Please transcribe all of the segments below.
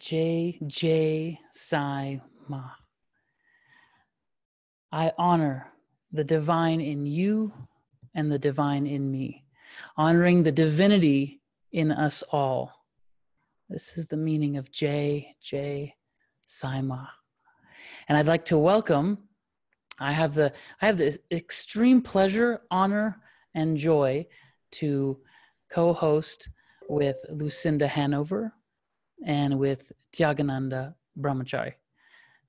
J. Sai Ma. I honor the divine in you and the divine in me, honoring the divinity in us all. This is the meaning of J. Sai Ma. And I'd like to welcome, I have the extreme pleasure, honor, and joy to co-host with Lucinda Hanover and with Tyagananda Brahmachari,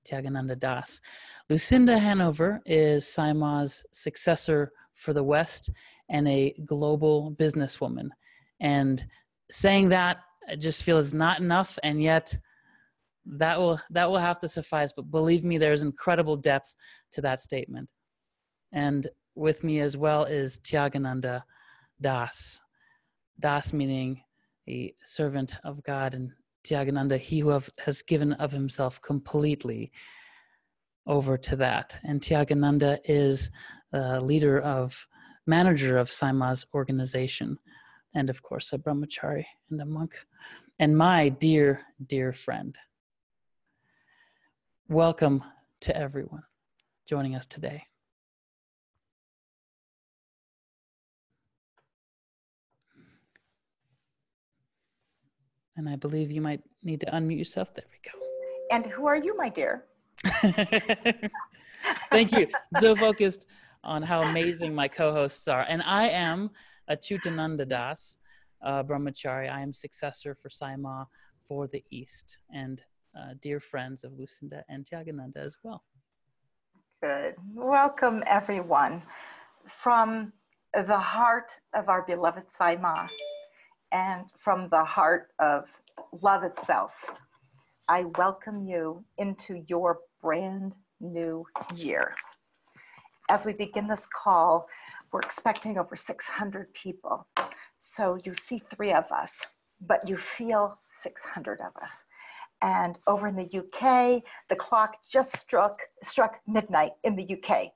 Tyagananda Das. Lucinda Hanover is Sai Ma's successor for the West and a global businesswoman. And saying that, I just feel is not enough, and yet that will have to suffice. But believe me, there's incredible depth to that statement. And with me as well is Tyagananda Das. Das meaning a servant of God, and Tyagananda, he who has given of himself completely over to that. And Tyagananda is manager of Sai Ma's organization, and of course a brahmachari and a monk, and my dear, dear friend. Welcome to everyone joining us today. And I believe you might need to unmute yourself. There we go. And who are you, my dear? Thank you. So focused on how amazing my co-hosts are. And I am Achyutananda Das, brahmachari. I am successor for Sai Ma for the East, and dear friends of Lucinda and Tyagananda as well. Good. Welcome, everyone. From the heart of our beloved Sai Ma, and from the heart of love itself, I welcome you into your brand new year. As we begin this call, we're expecting over 600 people. So you see 3 of us, but you feel 600 of us. And over in the UK, the clock just struck midnight in the UK.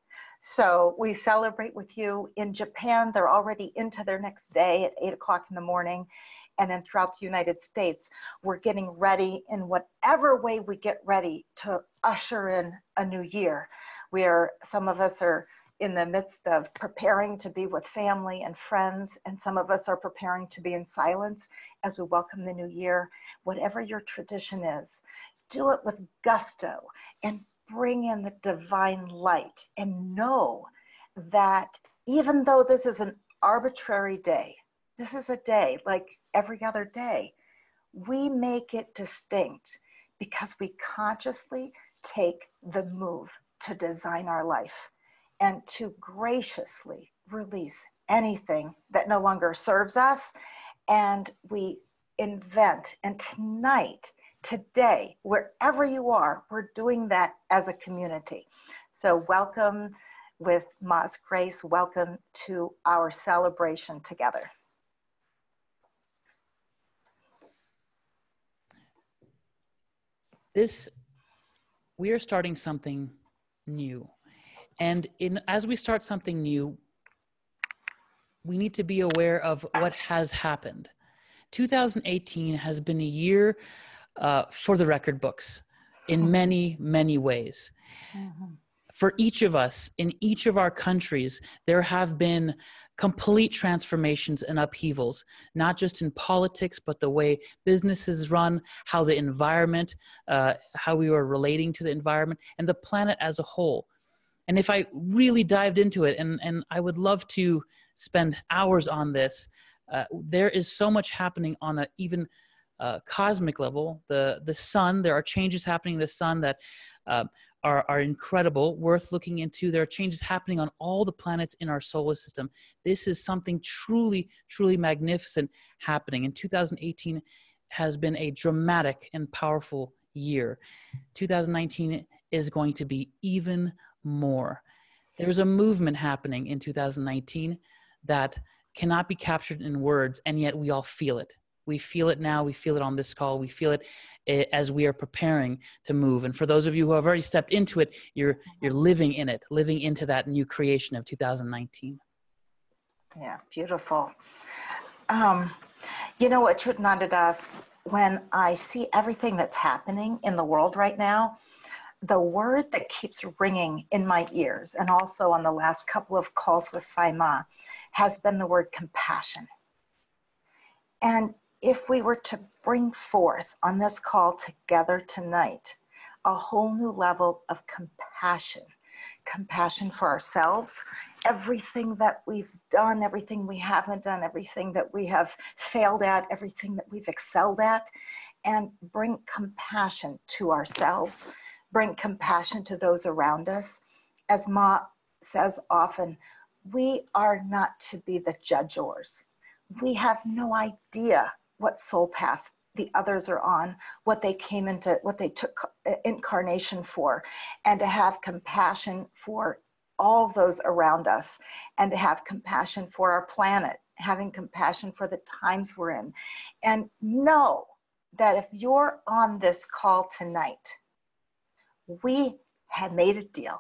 So we celebrate with you. In Japan, they're already into their next day at 8 o'clock in the morning. And then throughout the United States, we're getting ready in whatever way we get ready to usher in a new year. Some of us are in the midst of preparing to be with family and friends, and some of us are preparing to be in silence as we welcome the new year. Whatever your tradition is, do it with gusto and bring in the divine light, and know that even though this is an arbitrary day, this is a day like every other day, we make it distinct because we consciously take the move to design our life and to graciously release anything that no longer serves us. And we invent, and today, wherever you are, we're doing that as a community. So welcome with Ma's grace, welcome to our celebration together. We are starting something new. And as we start something new, we need to be aware of what has happened. 2018 has been a year for the record books in many, many ways. Mm-hmm. For each of us, in each of our countries, there have been complete transformations and upheavals, not just in politics, but the way businesses run, how the environment, how we are relating to the environment, and the planet as a whole. And if I really dived into it, and I would love to spend hours on this, there is so much happening on an even cosmic level. The sun, there are changes happening in the sun that are incredible, worth looking into. There are changes happening on all the planets in our solar system. This is something truly, truly magnificent happening. And 2018 has been a dramatic and powerful year. 2019 is going to be even more. There's a movement happening in 2019 that cannot be captured in words, and yet we all feel it. We feel it now. We feel it on this call. We feel it as we are preparing to move. And for those of you who have already stepped into it, you're living in it, living into that new creation of 2019. Yeah, beautiful. You know what, Chutananda Das, when I see everything that's happening in the world right now, the word that keeps ringing in my ears, and also on the last couple of calls with Saima, has been the word compassion. And if we were to bring forth on this call together tonight a whole new level of compassion, compassion for ourselves, everything that we've done, everything we haven't done, everything that we have failed at, everything that we've excelled at, and bring compassion to ourselves, bring compassion to those around us. As Ma says often, we are not to be the judgeors. We have no idea what soul path the others are on, what they came into, what they took incarnation for, and to have compassion for all those around us, and to have compassion for our planet, having compassion for the times we're in. And know that if you're on this call tonight, we had made a deal.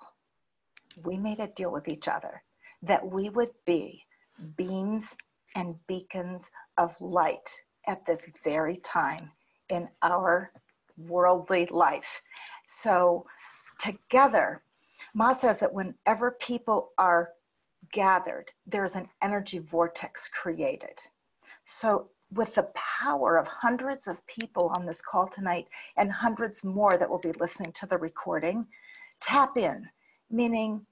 We made a deal with each other that we would be beams and beacons of light at this very time in our worldly life. So together, Ma says that whenever people are gathered, there's an energy vortex created. So with the power of hundreds of people on this call tonight and hundreds more that will be listening to the recording, tap in, meaning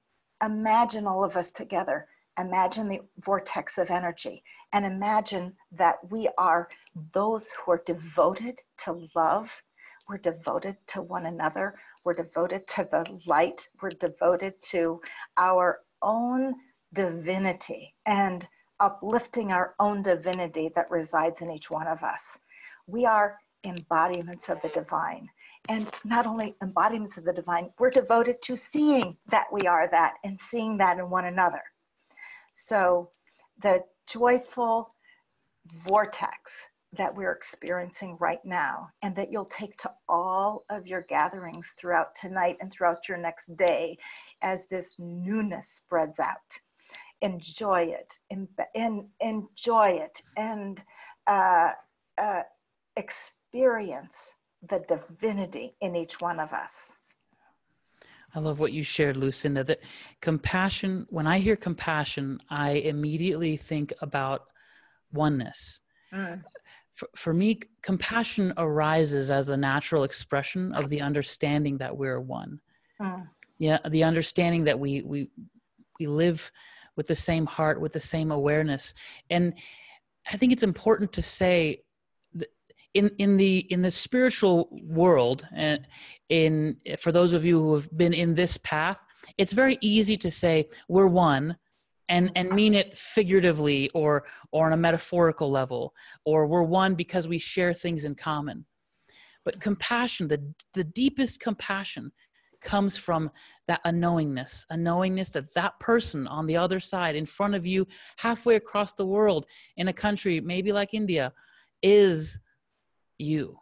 imagine all of us together. Imagine the vortex of energy, and imagine that we are those who are devoted to love. We're devoted to one another. We're devoted to the light. We're devoted to our own divinity and uplifting our own divinity that resides in each one of us. We are embodiments of the divine. And not only embodiments of the divine, we're devoted to seeing that we are that and seeing that in one another. So the joyful vortex that we're experiencing right now, and that you'll take to all of your gatherings throughout tonight and throughout your next day as this newness spreads out. Enjoy it, enjoy it, and experience the divinity in each one of us. I love what you shared, Lucinda, that compassion, when I hear compassion, I immediately think about oneness. For me, compassion arises as a natural expression of the understanding that we're one. Yeah, the understanding that we live with the same heart, with the same awareness. And I think it's important to say that in the spiritual world, and for those of you who have been in this path, it's very easy to say we're one and mean it figuratively or on a metaphorical level, or we're one because we share things in common. But compassion, the deepest compassion, comes from that unknowingness that that person on the other side, in front of you, halfway across the world, in a country maybe like India, is you.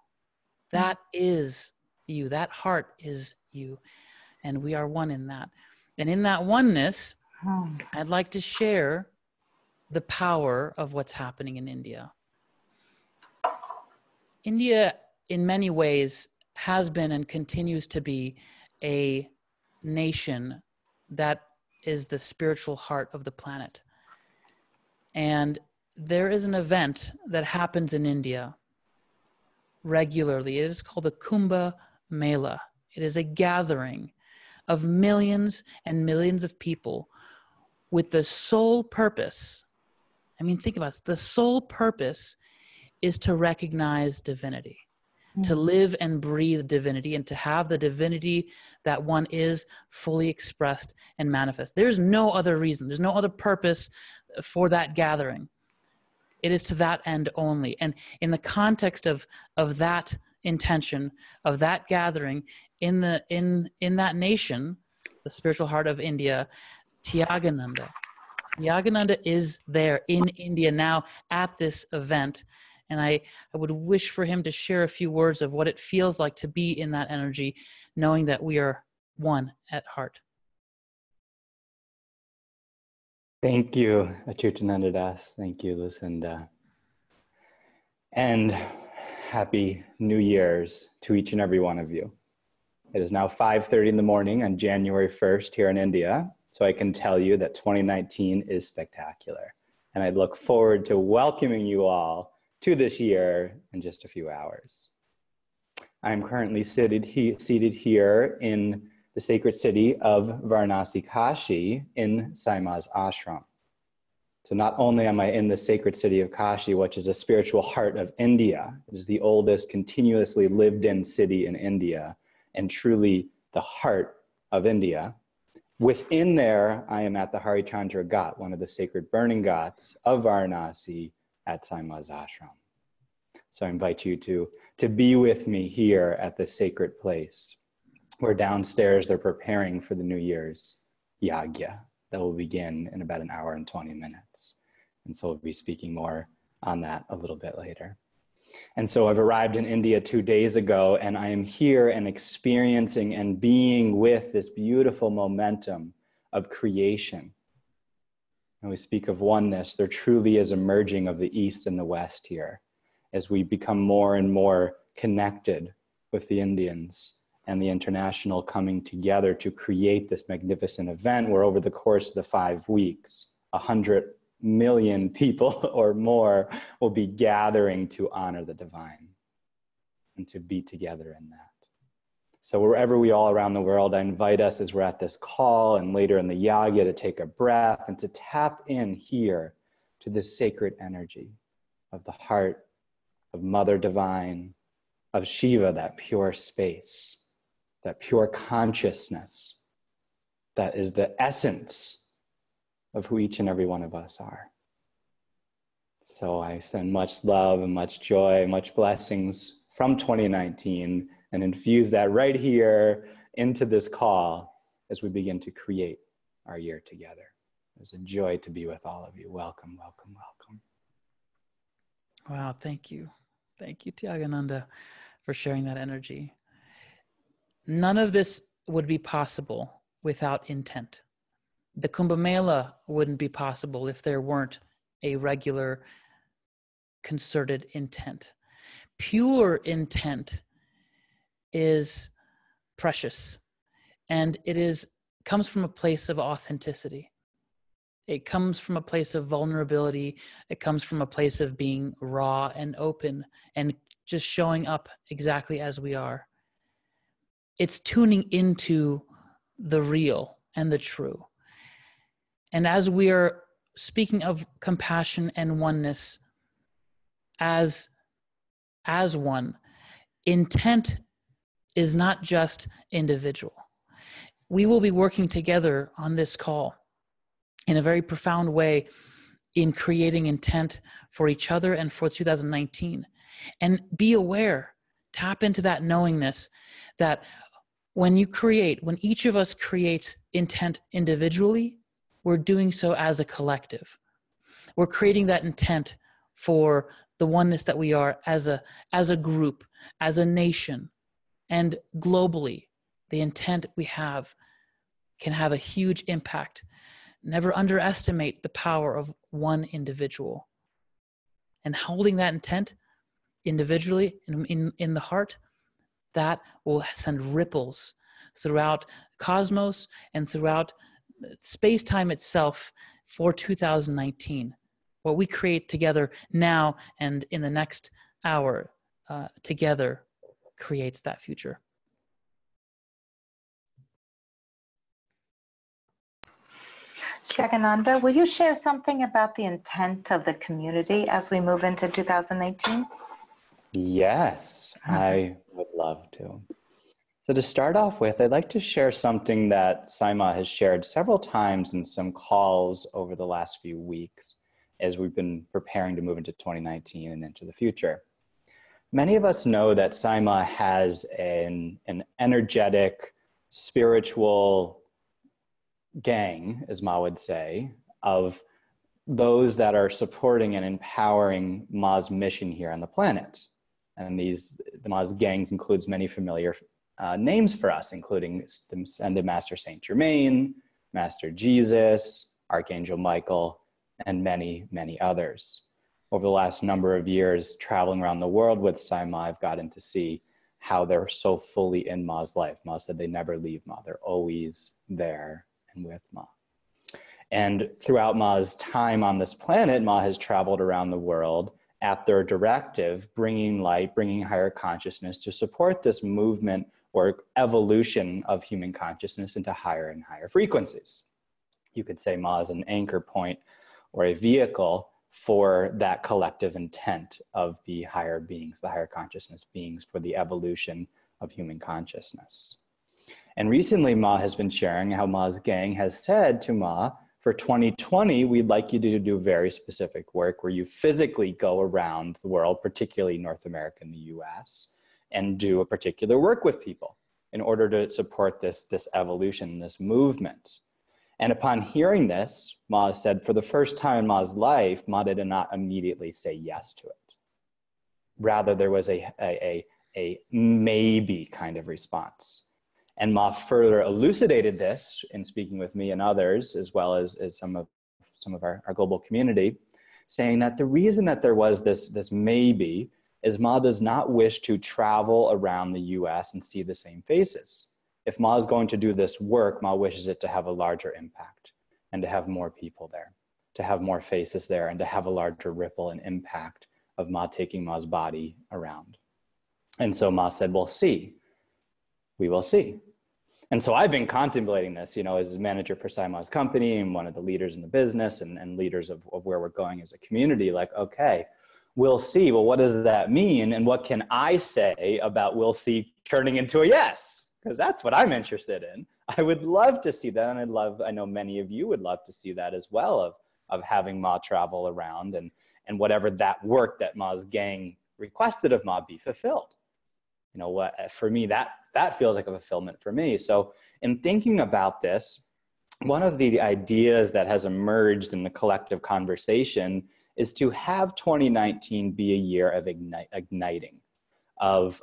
That is you. That heart is you. And we are one in that. And in that oneness, I'd like to share the power of what's happening in India. India, in many ways, has been and continues to be a nation that is the spiritual heart of the planet. And there is an event that happens in India regularly. It is called the Kumbh Mela. It is a gathering of millions and millions of people with the sole purpose, I mean, think about it, the sole purpose is to recognize divinity. To live and breathe divinity, and to have the divinity that one is fully expressed and manifest. There's no other reason. There's no other purpose for that gathering. It is to that end only. And in the context of that intention, of that gathering, in that nation, the spiritual heart of India, Tyagananda is there in India now at this event. And I would wish for him to share a few words of what it feels like to be in that energy, knowing that we are one at heart. Thank you, Achutananda Das. Thank you, Lucinda. And happy New Year's to each and every one of you. It is now 5:30 in the morning on January 1st here in India, so I can tell you that 2019 is spectacular. And I look forward to welcoming you all to this year in just a few hours. I'm currently seated here in the sacred city of Varanasi, Kashi, in Sai Ma's ashram. So not only am I in the sacred city of Kashi, which is a spiritual heart of India, it is the oldest continuously lived in city in India, and truly the heart of India. Within there, I am at the Harichandra Ghat, one of the sacred burning ghats of Varanasi at Sai Ma's ashram. So I invite you to be with me here at this sacred place, where downstairs they're preparing for the New Year's yagya that will begin in about an hour and 20 minutes. And so we'll be speaking more on that a little bit later. And so I've arrived in India 2 days ago, and I am here and experiencing and being with this beautiful momentum of creation. When we speak of oneness, there truly is a merging of the East and the West here as we become more and more connected with the Indians and the international coming together to create this magnificent event where over the course of the 5 weeks, 100 million people or more will be gathering to honor the divine and to be together in that. So wherever we all around the world, I invite us as we're at this call and later in the yagya to take a breath and to tap in here to this sacred energy of the heart of Mother Divine, of Shiva, that pure space, that pure consciousness that is the essence of who each and every one of us are. So I send much love and much joy, much blessings from 2019 and infuse that right here into this call as we begin to create our year together. It's a joy to be with all of you. Welcome, welcome, welcome. Wow, thank you. Thank you, Tyagananda, for sharing that energy. None of this would be possible without intent. The Kumbh Mela wouldn't be possible if there weren't a regular concerted intent. Pure intent is precious, and it comes from a place of authenticity. It comes from a place of vulnerability. It comes from a place of being raw and open and just showing up exactly as we are. It's tuning into the real and the true. And as we are speaking of compassion and oneness as one, intent is not just individual. We will be working together on this call in a very profound way in creating intent for each other and for 2019. And be aware, tap into that knowingness that when each of us creates intent individually, we're doing so as a collective. We're creating that intent for the oneness that we are as a group, as a nation, and globally. The intent we have can have a huge impact. Never underestimate the power of one individual. And holding that intent individually in the heart, that will send ripples throughout cosmos and throughout space-time itself for 2019. What we create together now and in the next hour together creates that future. Tyagananda, will you share something about the intent of the community as we move into 2018? Yes, I would love to. So to start off with, I'd like to share something that Sai Ma has shared several times in some calls over the last few weeks as we've been preparing to move into 2019 and into the future. Many of us know that Sai Ma has an energetic, spiritual gang, as Ma would say, of those that are supporting and empowering Ma's mission here on the planet. And the Ma's gang includes many familiar names for us, including Ascended Master Saint Germain, Master Jesus, Archangel Michael, and many, many others. over the last number of years, traveling around the world with Sai Ma, I've gotten to see how they're so fully in Ma's life. Ma said they never leave Ma. They're always there and with Ma. And throughout Ma's time on this planet, Ma has traveled around the world at their directive, bringing light, bringing higher consciousness to support this movement or evolution of human consciousness into higher and higher frequencies. You could say Ma is an anchor point or a vehicle for that collective intent of the higher beings, the higher consciousness beings, for the evolution of human consciousness. And recently Ma has been sharing how Ma's gang has said to Ma, for 2020, we'd like you to do very specific work where you physically go around the world, particularly North America and the US, and do a particular work with people in order to support this evolution, this movement. And upon hearing this, Ma said, for the first time in Ma's life, Ma did not immediately say yes to it. Rather, there was a maybe kind of response. And Ma further elucidated this in speaking with me and others, as well as some of our global community, saying that the reason that there was this maybe is Ma does not wish to travel around the US and see the same faces. If Ma is going to do this work, Ma wishes it to have a larger impact and to have more people there, to have more faces there, and to have a larger ripple and impact of Ma taking Ma's body around. And so Ma said, we'll see. We will see. And so I've been contemplating this, you know, as a manager for Sai Ma's company and one of the leaders in the business and leaders of where we're going as a community, like, okay, we'll see. Well, what does that mean? And what can I say about we'll see turning into a yes? Because that's what I'm interested in. I would love to see that. And I know many of you would love to see that as well, of having Ma travel around and whatever that work that Ma's gang requested of Ma be fulfilled. You know what, for me, that feels like a fulfillment for me. So in thinking about this, one of the ideas that has emerged in the collective conversation is to have 2019 be a year of igniting, of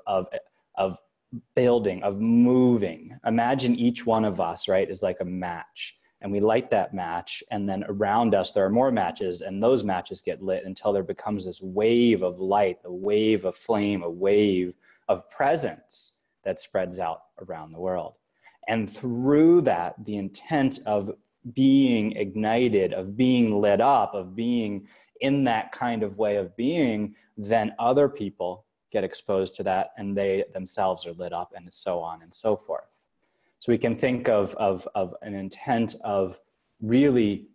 building, of moving. Imagine each one of us, right, is like a match, and we light that match, and then around us there are more matches, and those matches get lit until there becomes this wave of light, a wave of flame, a wave of presence that spreads out around the world. And through that, the intent of being ignited, of being lit up, of being in that kind of way of being, then other people get exposed to that and they themselves are lit up, and so on and so forth. So we can think of an intent of really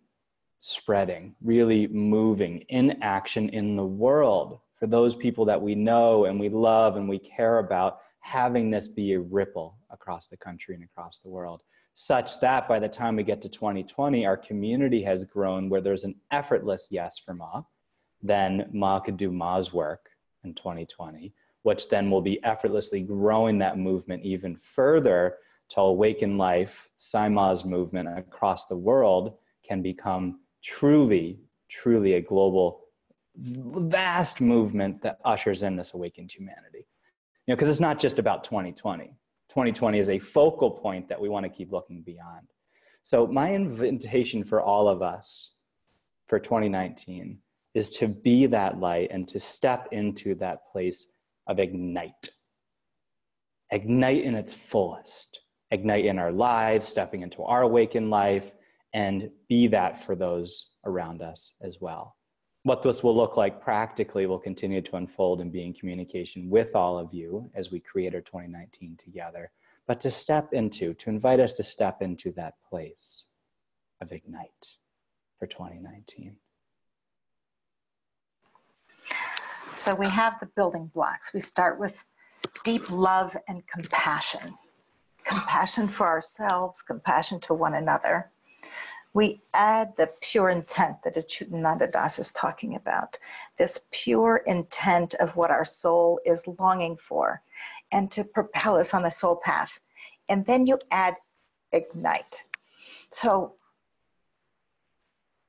spreading, really moving in action in the world for those people that we know and we love and we care about, having this be a ripple across the country and across the world, such that by the time we get to 2020, our community has grown where there's an effortless yes for Ma. Then Ma could do Ma's work in 2020, which then will be effortlessly growing that movement even further till Awaken Life, Sai Ma's movement across the world can become truly, truly a global, vast movement that ushers in this awakened humanity. You know, because it's not just about 2020. 2020 is a focal point that we want to keep looking beyond. So my invitation for all of us for 2019 is to be that light and to step into that place of ignite. Ignite in its fullest. Ignite in our lives, stepping into our awakened life, and be that for those around us as well. What this will look like practically will continue to unfold and be in communication with all of you as we create our 2019 together. But to invite us to step into that place of ignite for 2019. So we have the building blocks. We start with deep love and compassion. Compassion for ourselves, compassion to one another. We add the pure intent that Achyutananda Das is talking about, this pure intent of what our soul is longing for and to propel us on the soul path. And then you add ignite. So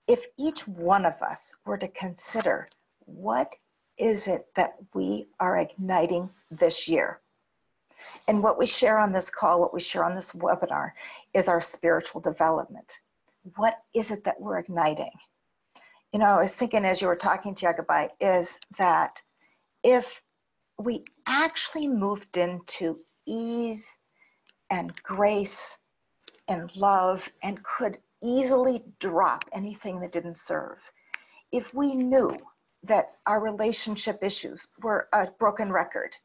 if each one of us were to consider, what is it that we are igniting this year? And what we share on this call, what we share on this webinar is our spiritual development. What is it that we're igniting? You know, I was thinking as you were talking, Jagabai, is that if we actually moved into ease and grace and love and could easily drop anything that didn't serve, if we knew that our relationship issues were a broken record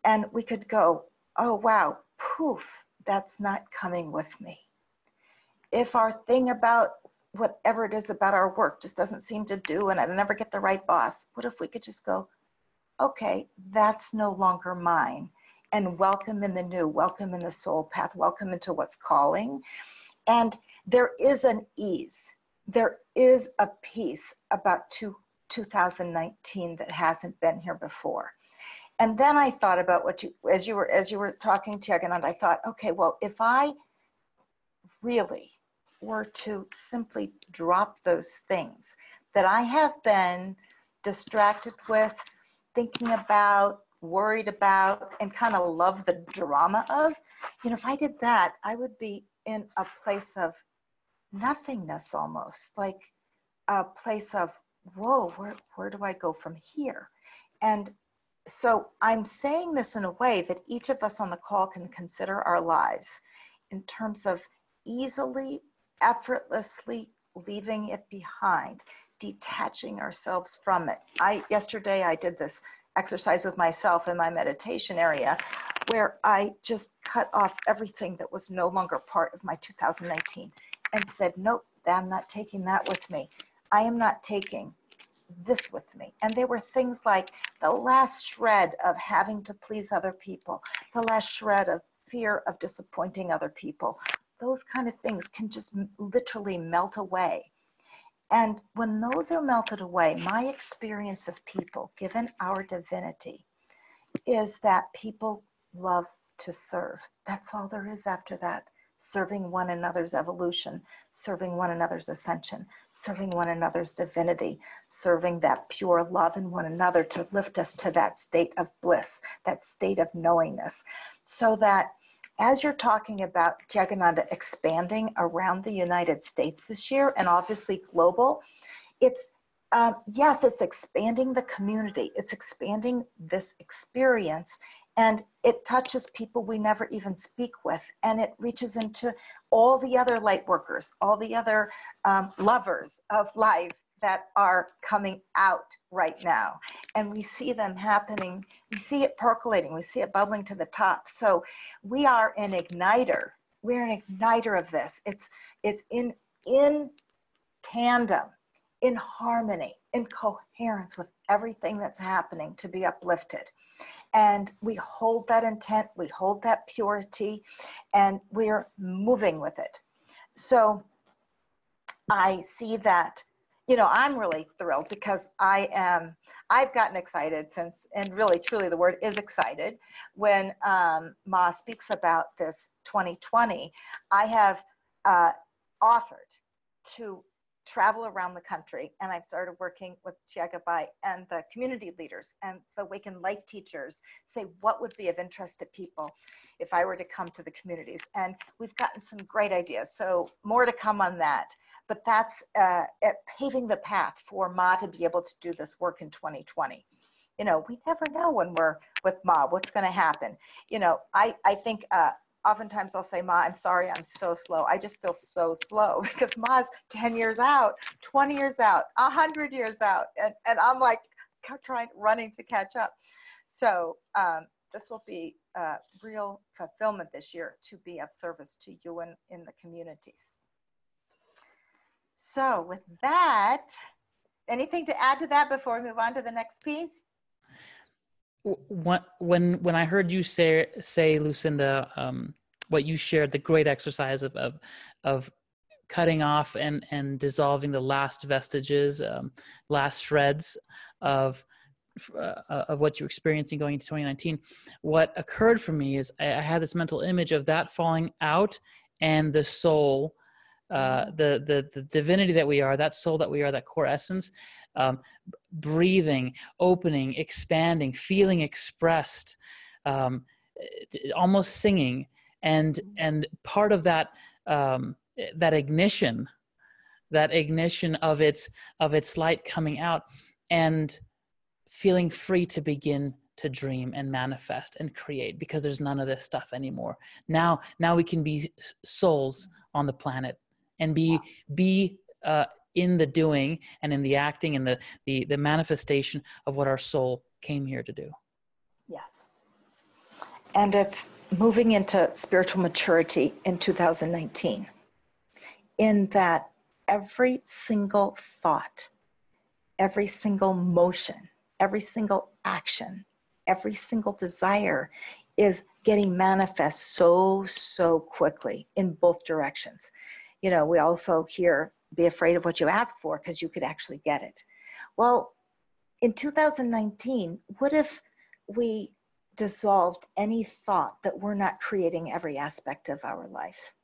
and we could go, oh, wow, poof, that's not coming with me. If our thing about whatever it is about our work just doesn't seem to do and I never get the right boss, what if we could just go, okay, that's no longer mine, and welcome in the new, welcome in the soul path, welcome into what's calling. And there is an ease, there is a peace about 2019 that hasn't been here before. And then I thought about what you, as you were talking, Tyagananda, I thought, okay, well, if I really were to simply drop those things that I have been distracted with, thinking about, worried about, and kind of love the drama of, you know, if I did that, I would be in a place of nothingness almost, like a place of, whoa, where do I go from here? And so I'm saying this in a way that each of us on the call can consider our lives in terms of easily, effortlessly leaving it behind, detaching ourselves from it. Yesterday I did this exercise with myself in my meditation area where I just cut off everything that was no longer part of my 2019 and said, nope, I'm not taking that with me. I am not taking this with me. And there were things like the last shred of having to please other people, the last shred of fear of disappointing other people. Those kind of things can just literally melt away. And when those are melted away, my experience of people, given our divinity, is that people love to serve. That's all there is after that. Serving one another's evolution, serving one another's ascension, serving one another's divinity, serving that pure love in one another to lift us to that state of bliss, that state of knowingness. So that as you're talking about, Jagannatha, expanding around the United States this year, and obviously global, it's, yes, it's expanding the community. It's expanding this experience, and it touches people we never even speak with, and it reaches into all the other light workers, all the other lovers of life that are coming out right now. And we see them happening, we see it percolating, we see it bubbling to the top. So we are an igniter. We're an igniter of this. It's in tandem, in harmony, in coherence with everything that's happening to be uplifted. And we hold that intent, we hold that purity, and we're moving with it. So I see that, you know, I'm really thrilled because I've gotten excited since, and really truly the word is excited, when Ma speaks about this 2020. I have offered to travel around the country, and I've started working with Jagabai and the community leaders and the Awakened Light teachers, say what would be of interest to people if I were to come to the communities. And we've gotten some great ideas, so more to come on that. But that's paving the path for Ma to be able to do this work in 2020. You know, we never know when we're with Ma, what's going to happen. You know, I think oftentimes I'll say, Ma, I'm sorry, I'm so slow. I just feel so slow because Ma's 10 years out, 20 years out, 100 years out. And I'm like running to catch up. So this will be real fulfillment this year to be of service to you and in the communities. So with that, anything to add to that before we move on to the next piece? When I heard you say Lucinda, what you shared, the great exercise of cutting off and dissolving the last vestiges, last shreds of what you're experiencing going into 2019, what occurred for me is I had this mental image of that falling out and the soul, the divinity that we are, that soul that we are, that core essence, breathing, opening, expanding, feeling expressed, almost singing, and part of that that ignition that ignition of its light coming out, and feeling free to begin to dream and manifest and create, because there's none of this stuff anymore. Now we can be souls on the planet and be in the doing and in the acting and the manifestation of what our soul came here to do. Yes. And it's moving into spiritual maturity in 2019, in that every single thought, every single motion, every single action, every single desire is getting manifest so quickly in both directions. You know, we also hear, be afraid of what you ask for because you could actually get it. Well, in 2019, what if we dissolved any thought that we're not creating every aspect of our life?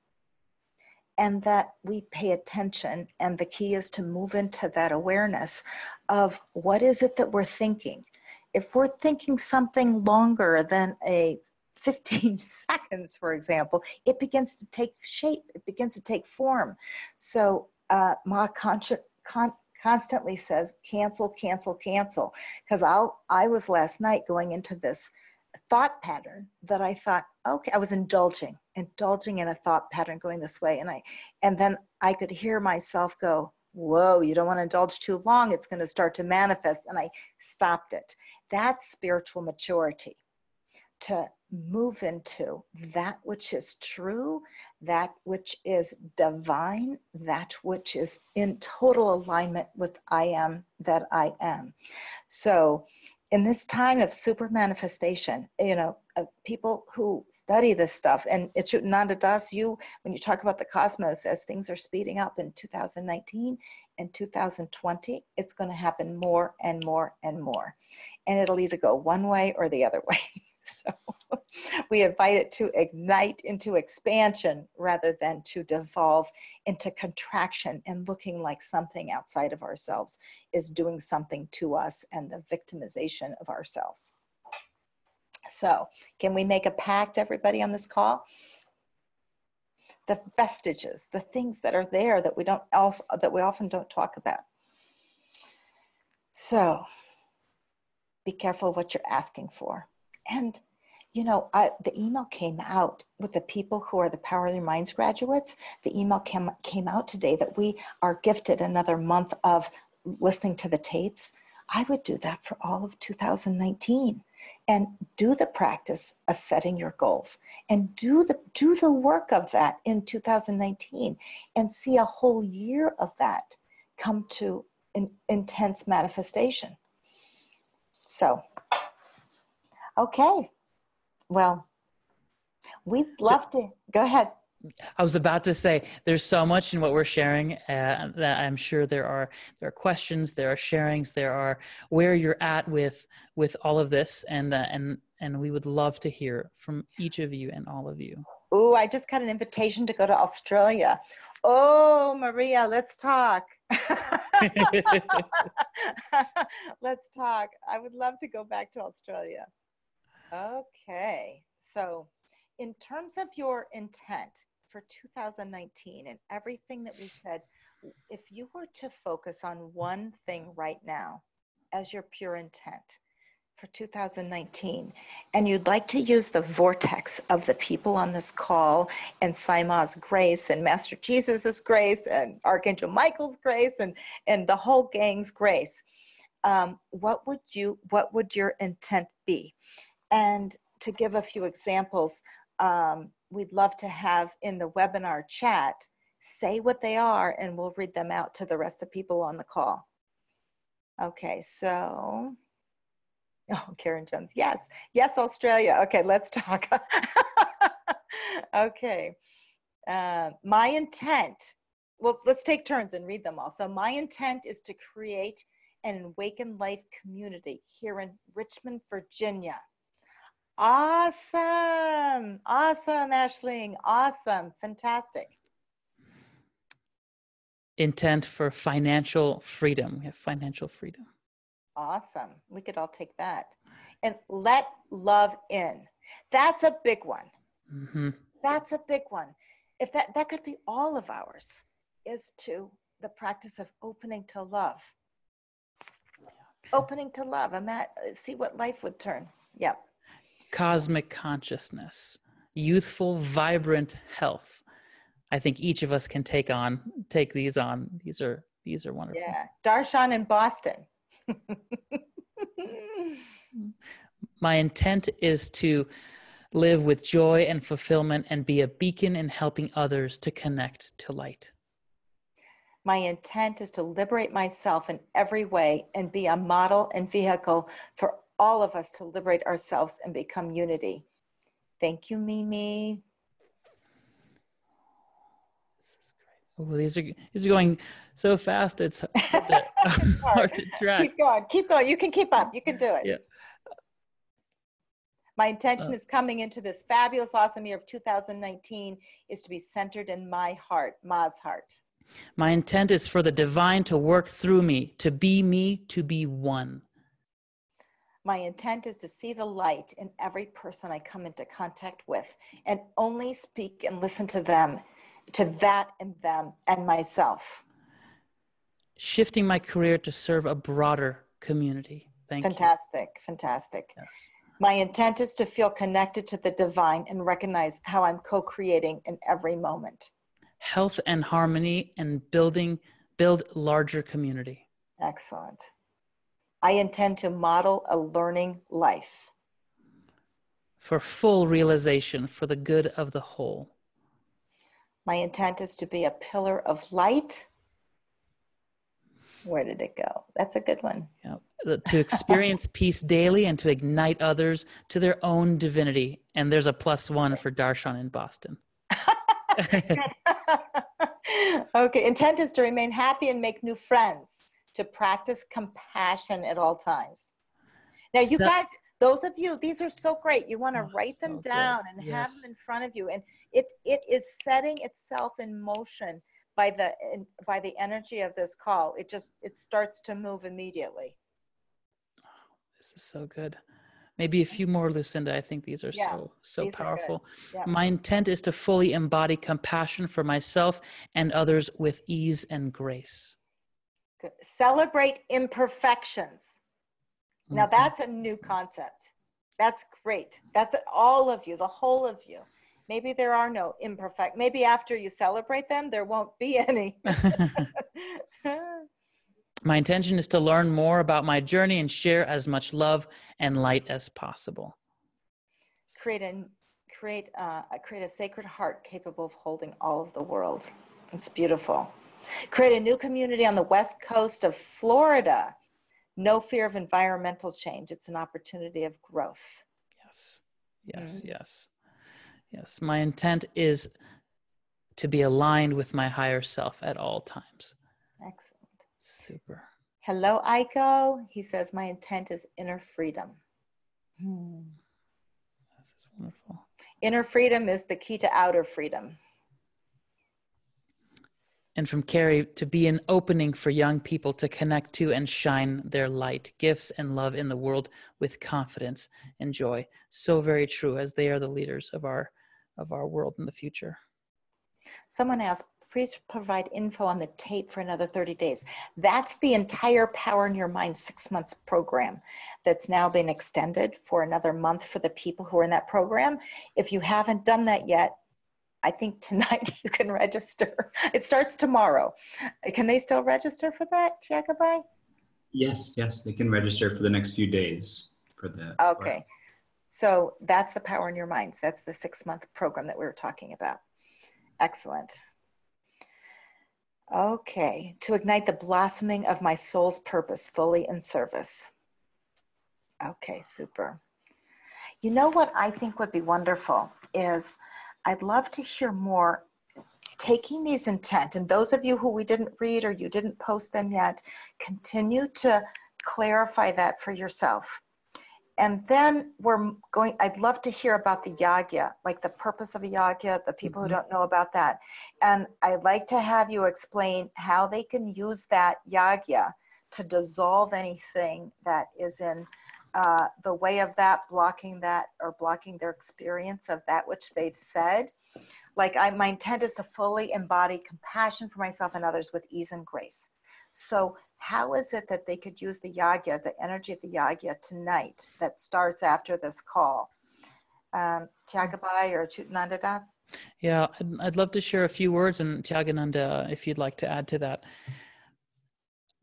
And that we pay attention, and the key is to move into that awareness of what is it that we're thinking. If we're thinking something longer than a 15 seconds, for example, it begins to take shape, it begins to take form. So Ma constantly says, cancel, cancel, cancel. Because I was last night going into this thought pattern that I thought, okay, I was indulging in a thought pattern going this way. And then I could hear myself go, whoa, you don't want to indulge too long. It's going to start to manifest. And I stopped it. That's spiritual maturity, to move into that which is true, that which is divine, that which is in total alignment with I am that I am. So in this time of super manifestation, you know, people who study this stuff, and Achyutananda Das, when you talk about the cosmos, as things are speeding up in 2019 and 2020, it's going to happen more and more and more. And it'll either go one way or the other way. So we invite it to ignite into expansion rather than to devolve into contraction and looking like something outside of ourselves is doing something to us, and the victimization of ourselves. So can we make a pact, everybody on this call? The vestiges, the things that are there that we often don't talk about. So be careful of what you're asking for. And, you know, the email came out with the people who are the Power of Their Minds graduates. The email came out today that we are gifted another month of listening to the tapes. I would do that for all of 2019 and do the practice of setting your goals and do the work of that in 2019 and see a whole year of that come to an intense manifestation. So, okay. Well, we'd love to go ahead. I was about to say, there's so much in what we're sharing that I'm sure there are questions, there are sharings, there are where you're at with all of this, and we would love to hear from each of you and all of you. Oh, I just got an invitation to go to Australia. Oh, Maria, let's talk. Let's talk. I would love to go back to Australia. Okay, so in terms of your intent for 2019 and everything that we said, if you were to focus on one thing right now as your pure intent for 2019, and you'd like to use the vortex of the people on this call and Sai Ma's grace and Master Jesus's grace and Archangel Michael's grace and the whole gang's grace, what would your intent be? And to give a few examples, we'd love to have in the webinar chat, say what they are, and we'll read them out to the rest of the people on the call. Okay, so, oh, Karen Jones, yes, Australia. Okay, let's talk. Okay, my intent, well, let's take turns and read them all. So my intent is to create an Awakened Life community here in Richmond, Virginia. Awesome, Aisling, awesome, fantastic. Intent for financial freedom. We have financial freedom. Awesome, we could all take that. And let love in. That's a big one. Mm-hmm. That's a big one. If that could be all of ours, is to the practice of opening to love. Opening to love. See what life would turn. Yep. Cosmic consciousness, youthful, vibrant health. I think each of us can take these on. These are wonderful. Yeah. Darshan in Boston. My intent is to live with joy and fulfillment and be a beacon in helping others to connect to light. My intent is to liberate myself in every way and be a model and vehicle for all of us to liberate ourselves and become unity. Thank you, Mimi. This is great. Oh, these are going so fast. It's hard to track. Keep going. You can keep up. You can do it. Yeah. My intention is coming into this fabulous, awesome year of 2019 is to be centered in my heart, Ma's heart. My intent is for the divine to work through me, to be one. My intent is to see the light in every person I come into contact with and only speak and listen to them, to that and them and myself. Shifting my career to serve a broader community. Thank you. Fantastic. Yes. My intent is to feel connected to the divine and recognize how I'm co-creating in every moment. Health and harmony and build larger community. Excellent. I intend to model a learning life. For full realization, for the good of the whole. My intent is to be a pillar of light. Where did it go? That's a good one. Yeah. To experience peace daily and to ignite others to their own divinity. And there's a +1 for Darshan in Boston. Okay, intent is to remain happy and make new friends, to practice compassion at all times. Now, you guys, those of you, these are so great. You want to write them down and have them in front of you. And it is setting itself in motion by the energy of this call. It starts to move immediately. This is so good. Maybe a few more, Lucinda. I think these are so powerful. Yeah. My intent is to fully embody compassion for myself and others with ease and grace. Good. Celebrate imperfections. Now that's a new concept. That's great. That's all of you, the whole of you. Maybe there are no imperfect. Maybe after you celebrate them, there won't be any. My intention is to learn more about my journey and share as much love and light as possible. Create a sacred heart capable of holding all of the world. It's beautiful. Create a new community on the west coast of Florida. No fear of environmental change. It's an opportunity of growth. Yes. My intent is to be aligned with my higher self at all times. Excellent. Super. Hello, Aiko. He says, my intent is inner freedom. This is wonderful. Inner freedom is the key to outer freedom. And from Carrie, to be an opening for young people to connect to and shine their light, gifts and love in the world with confidence and joy. So very true, as they are the leaders of our world in the future. Someone asked, please provide info on the tape for another 30 days. That's the entire Power in Your Mind 6 months program that's now been extended for another month for the people who are in that program. If you haven't done that yet, I think tonight you can register. It starts tomorrow. Can they still register for that, Jacobite? Yes, they can register for the next few days for the. Okay, so that's the Power in Your Minds. That's the 6 month program that we were talking about. Excellent. Okay, to ignite the blossoming of my soul's purpose fully in service. Okay, super. You know what I think would be wonderful is I'd love to hear more taking these intent, and those of you who we didn't read or you didn't post them yet, continue to clarify that for yourself. And then I'd love to hear about the yagya, like the purpose of a yagya, the people who don't know about that. And I'd like to have you explain how they can use that yagya to dissolve anything that is in the way of that, blocking that, or blocking their experience of that which they've said. Like my intent is to fully embody compassion for myself and others with ease and grace. So how is it that they could use the yagya, the energy of the yagya tonight that starts after this call? Tyagabai or Chutananda Das? Yeah, I'd love to share a few words, and Tyagananda, if you'd like to add to that.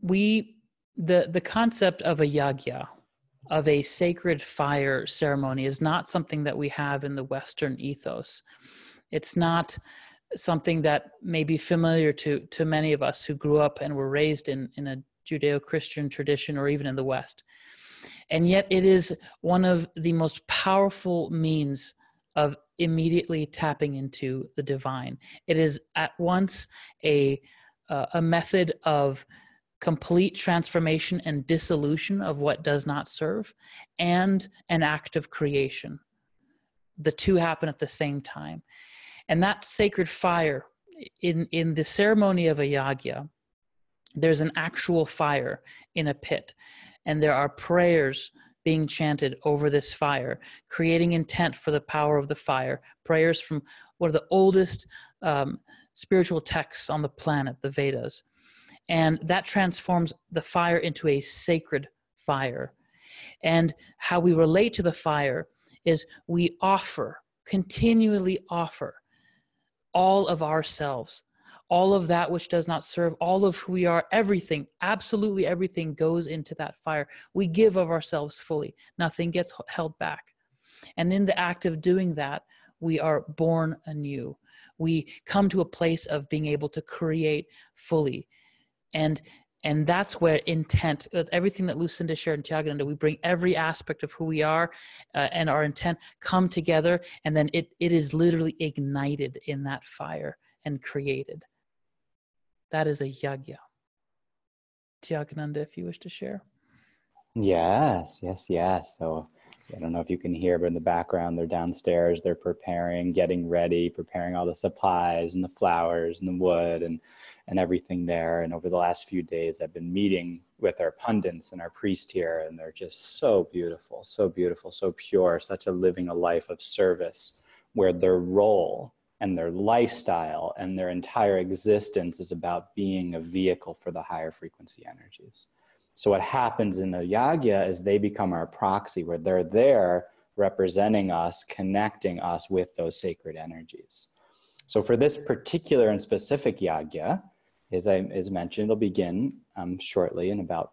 The concept of a yagya, of a sacred fire ceremony, is not something that we have in the Western ethos. It's not something that may be familiar to many of us who grew up and were raised in a Judeo-Christian tradition, or even in the West. And yet it is one of the most powerful means of immediately tapping into the divine. It is at once a method of complete transformation and dissolution of what does not serve, and an act of creation. The two happen at the same time. And that sacred fire, in the ceremony of a yagya, there's an actual fire in a pit, and there are prayers being chanted over this fire, creating intent for the power of the fire, prayers from one of the oldest spiritual texts on the planet, the Vedas. And that transforms the fire into a sacred fire. And how we relate to the fire is we continually offer all of ourselves, all of that which does not serve, all of who we are, everything, absolutely everything goes into that fire. We give of ourselves fully. Nothing gets held back. And in the act of doing that, we are born anew. We come to a place of being able to create fully. And that's where intent, everything that Lucinda shared in Tyagananda, we bring every aspect of who we are and our intent come together, and then it is literally ignited in that fire and created. That is a yagya. Tyagananda, if you wish to share. Yes. So I don't know if you can hear, but in the background, they're downstairs, they're preparing, getting ready, preparing all the supplies and the flowers and the wood and everything there. And over the last few days, I've been meeting with our pundits and our priest here, and they're just so beautiful, so pure, such a living a life of service, where their role and their lifestyle and their entire existence is about being a vehicle for the higher frequency energies. So what happens in the yagya is they become our proxy, where they're there representing us, connecting us with those sacred energies. So for this particular and specific yagya, as mentioned, it'll begin shortly in about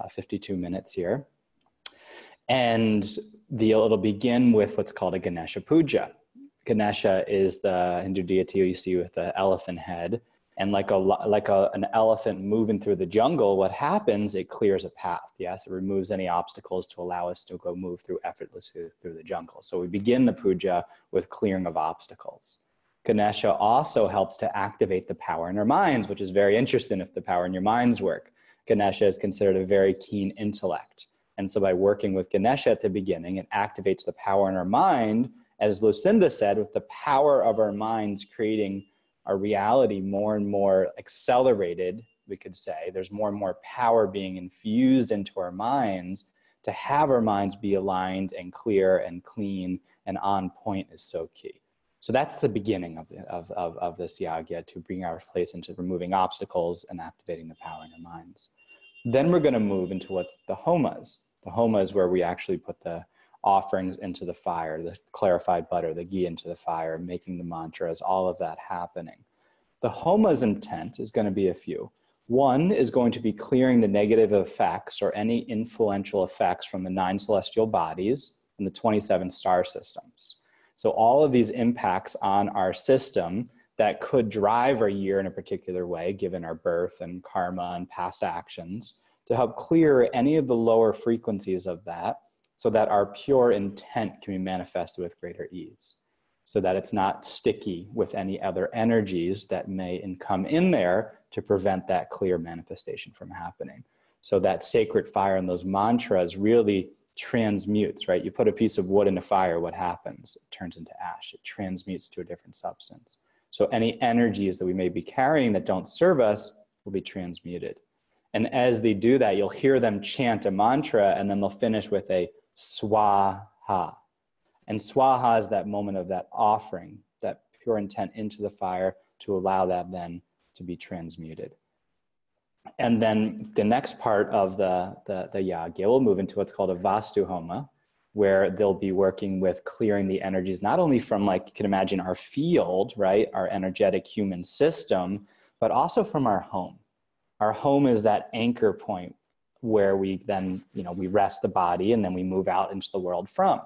52 minutes here. And it'll begin with what's called a Ganesha Puja. Ganesha is the Hindu deity you see with the elephant head. And like an elephant moving through the jungle, what happens, it clears a path. Yes, it removes any obstacles to allow us to go move through effortlessly through the jungle. So we begin the puja with clearing of obstacles. Ganesha also helps to activate the power in our minds, which is very interesting if the power in your minds work. Ganesha is considered a very keen intellect. And so by working with Ganesha at the beginning, it activates the power in our mind, as Lucinda said, with the power of our minds creating our reality more and more accelerated, we could say. There's more and more power being infused into our minds. To have our minds be aligned and clear and clean and on point is so key. So that's the beginning of this yagya, to bring our place into removing obstacles and activating the power in our minds. Then we're going to move into what's the homas. The homa is where we actually put the offerings into the fire, the clarified butter, the ghee into the fire, making the mantras, all of that happening. The homa's intent is going to be a few. One is going to be clearing the negative effects or any influential effects from the 9 celestial bodies and the 27 star systems. So all of these impacts on our system that could drive our year in a particular way, given our birth and karma and past actions, to help clear any of the lower frequencies of that, so that our pure intent can be manifested with greater ease, so that it's not sticky with any other energies that may come in there to prevent that clear manifestation from happening. So that sacred fire and those mantras really transmutes, right? You put a piece of wood in a fire, what happens? It turns into ash. It transmutes to a different substance. So any energies that we may be carrying that don't serve us will be transmuted. And as they do that, you'll hear them chant a mantra, and then they'll finish with a Swaha. And Swaha is that moment of that offering, that pure intent into the fire to allow that then to be transmuted. And then the next part of the yagya will move into what's called a Vastu Homa, where they'll be working with clearing the energies, not only from, like you can imagine, our field, right, our energetic human system, but also from our home. Our home is that anchor point where we then, we rest the body and then we move out into the world from.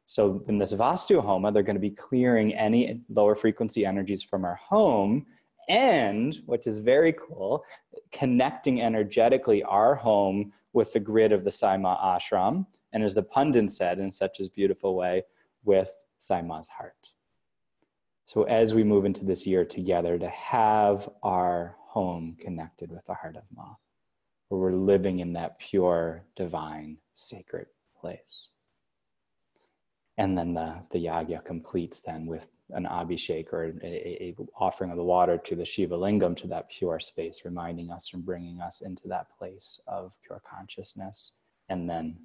So in this Vastu Homa, they're going to be clearing any lower frequency energies from our home, and, which is very cool, connecting energetically our home with the grid of the Sai Ma ashram, and as the pundit said in such a beautiful way, with Sai Ma's heart. So as we move into this year together, to have our home connected with the heart of Ma, where we're living in that pure, divine, sacred place. And then the yagya completes then with an abhishek, or a offering of the water to the Shiva Lingam, to that pure space, reminding us and bringing us into that place of pure consciousness. And then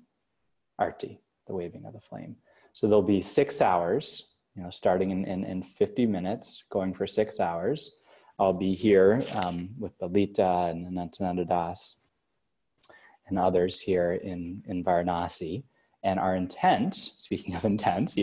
arti, the waving of the flame. So there'll be 6 hours, starting in 50 minutes, going for 6 hours. I'll be here with Lalita and Anantananda Das and others here in Varanasi. And our intent, speaking of intent,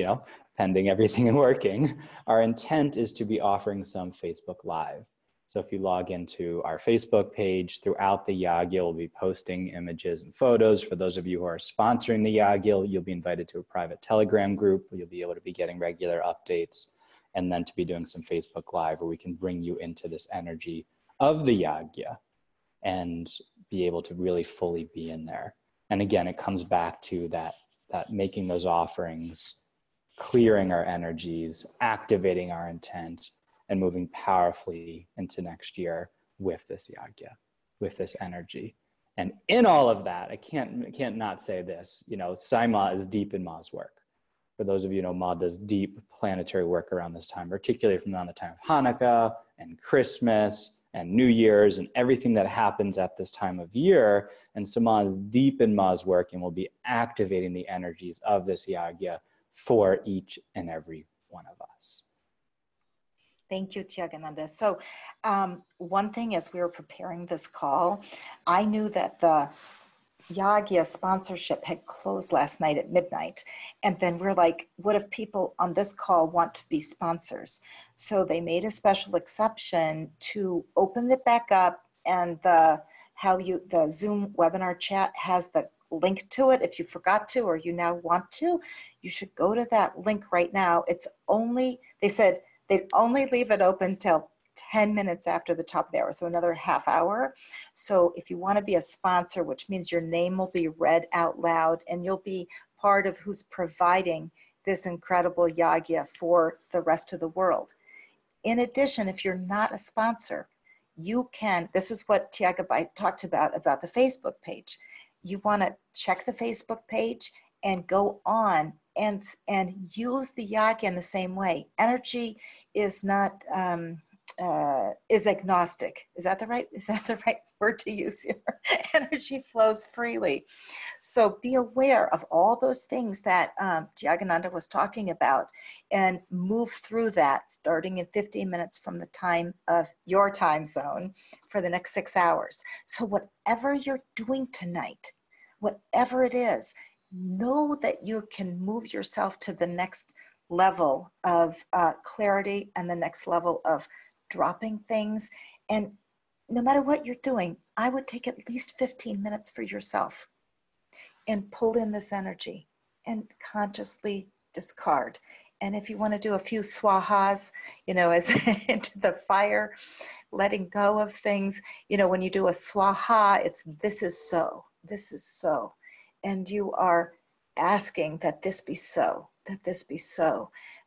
pending everything and working, our intent is to be offering some Facebook Live. So if you log into our Facebook page throughout the yagya, we'll be posting images and photos. For those of you who are sponsoring the yagya, you'll be invited to a private Telegram group where you'll be able to be getting regular updates, and then to be doing some Facebook Live where we can bring you into this energy of the yagya and be able to really fully be in there. And again, it comes back to that making those offerings, clearing our energies, activating our intent, and moving powerfully into next year with this yagya, with this energy. And in all of that, I can't not say this, Sai Ma is deep in Ma's work. For those of you who know, Ma does deep planetary work around this time, particularly from around the time of Hanukkah and Christmas and New Year's and everything that happens at this time of year. And so Ma is deep in Ma's work and will be activating the energies of this yagya for each and every one of us. Thank you, Tyagananda. So one thing, as we were preparing this call, I knew that the yagya sponsorship had closed last night at midnight. And then we're like, what if people on this call want to be sponsors? So they made a special exception to open it back up, and the Zoom webinar chat has the link to it. If you forgot to, or you now want to, you should go to that link right now. It's only, they said they'd only leave it open till 10 minutes after the top of the hour, so another half hour. So if you want to be a sponsor, which means your name will be read out loud and you'll be part of who's providing this incredible yagya for the rest of the world. In addition, if you're not a sponsor, you can, this is what Tyagabai talked about the Facebook page. You want to check the Facebook page and go on and use the yagya in the same way. Energy is not, is agnostic. Is that the right word to use here? Energy flows freely. So be aware of all those things that Tyagananda was talking about, and move through that starting in 15 minutes from the time of your time zone for the next 6 hours. So whatever you're doing tonight, whatever it is, know that you can move yourself to the next level of clarity and the next level of dropping things. And no matter what you're doing, I would take at least 15 minutes for yourself and pull in this energy and consciously discard. And if you want to do a few swahas, as into the fire, letting go of things, when you do a swaha, it's this is so, and you are asking that this be so,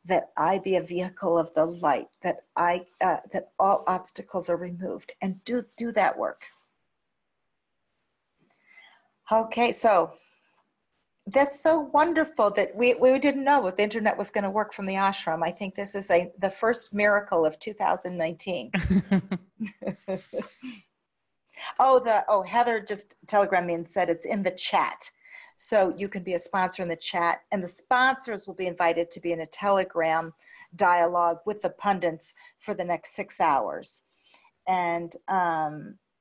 that I be a vehicle of the light, that all obstacles are removed, and do that work. Okay, so that's so wonderful that we didn't know if the internet was going to work from the ashram. I think this is the first miracle of 2019. Heather just telegrammed me and said it's in the chat. So you can be a sponsor in the chat, and the sponsors will be invited to be in a Telegram dialogue with the pundits for the next 6 hours. And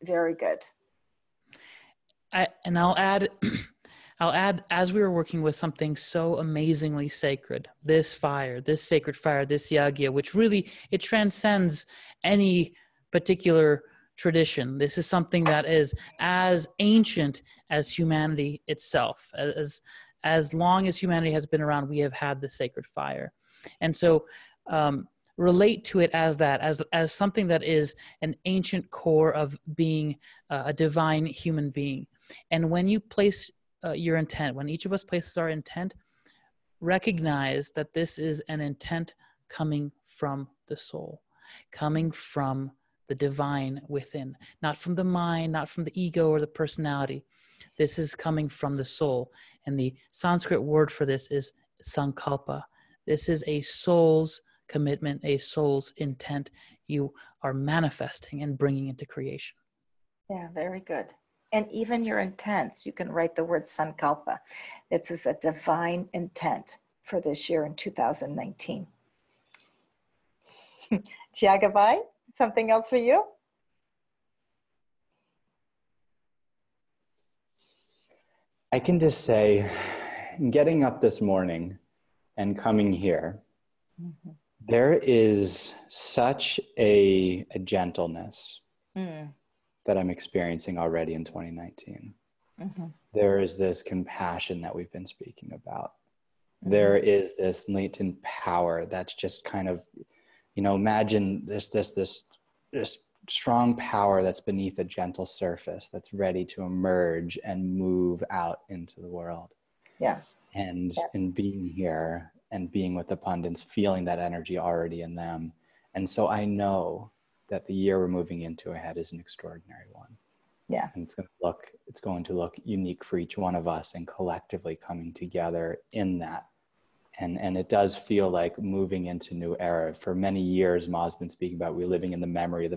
very good. I'll add, I'll add, as we were working with something so amazingly sacred, this fire, this sacred fire, this yagya, which really, it transcends any particular tradition. This is something that is as ancient as humanity itself. As long as humanity has been around, we have had the sacred fire. And so relate to it as that, as something that is an ancient core of being a divine human being. And when you place your intent, when each of us places our intent, recognize that this is an intent coming from the soul, coming from the divine within, not from the mind, not from the ego or the personality. This is coming from the soul. And the Sanskrit word for this is sankalpa. This is a soul's commitment, a soul's intent you are manifesting and bringing into creation. Yeah, very good. And even your intents, you can write the word sankalpa. This is a divine intent for this year in 2019. Jagabai, something else for you? I can just say, getting up this morning and coming here, there is such a gentleness that I'm experiencing already in 2019. There is this compassion that we've been speaking about. There is this latent power that's just kind of, you know, imagine this strong power that's beneath a gentle surface that's ready to emerge and move out into the world. Yeah. And in being here and being with the pundits, feeling that energy already in them. And so I know that the year we're moving into ahead is an extraordinary one. Yeah. And it's going to look unique for each one of us, and collectively coming together in that. And it does feel like moving into new era. For many years, Ma's been speaking about we're living in the memory,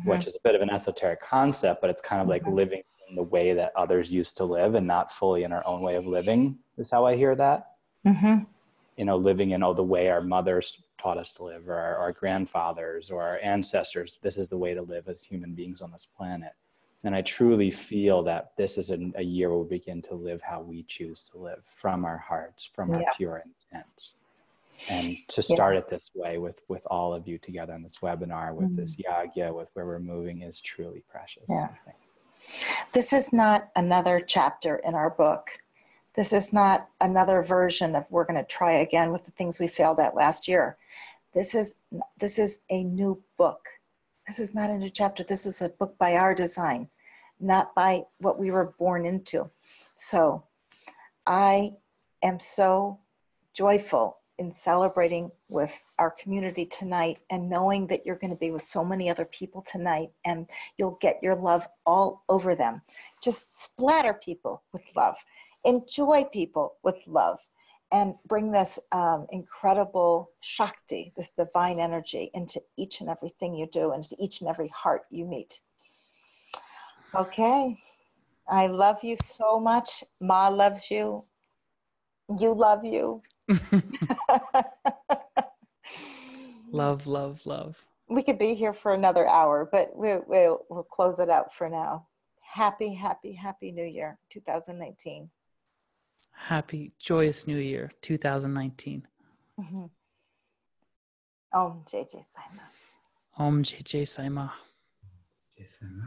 which is a bit of an esoteric concept, but it's kind of like living in the way that others used to live and not fully in our own way of living, is how I hear that. You know, living in the way our mothers taught us to live, or our grandfathers or our ancestors. This is the way to live as human beings on this planet. And I truly feel that this is a year where we begin to live how we choose to live, from our hearts, from our pure intents. And to start it this way with all of you together on this webinar, with this yagya, with where we're moving, is truly precious. Yeah. This is not another chapter in our book. This is not another version of we're going to try again with the things we failed at last year. This is a new book. This is not a new chapter. This is a book by our design, not by what we were born into. So I am so joyful in celebrating with our community tonight, and knowing that you're going to be with so many other people tonight, and you'll get your love all over them. Just splatter people with love. Enjoy people with love, and bring this incredible Shakti, this divine energy, into each and everything you do, and into each and every heart you meet. Okay. I love you so much. Ma loves you. You love you. Love, love, love. We could be here for another hour, but we'll close it out for now. Happy, happy, happy New Year, 2019. Happy, joyous New Year, 2019. Om JJ Sai Ma. Om JJ Sai Ma. Jason.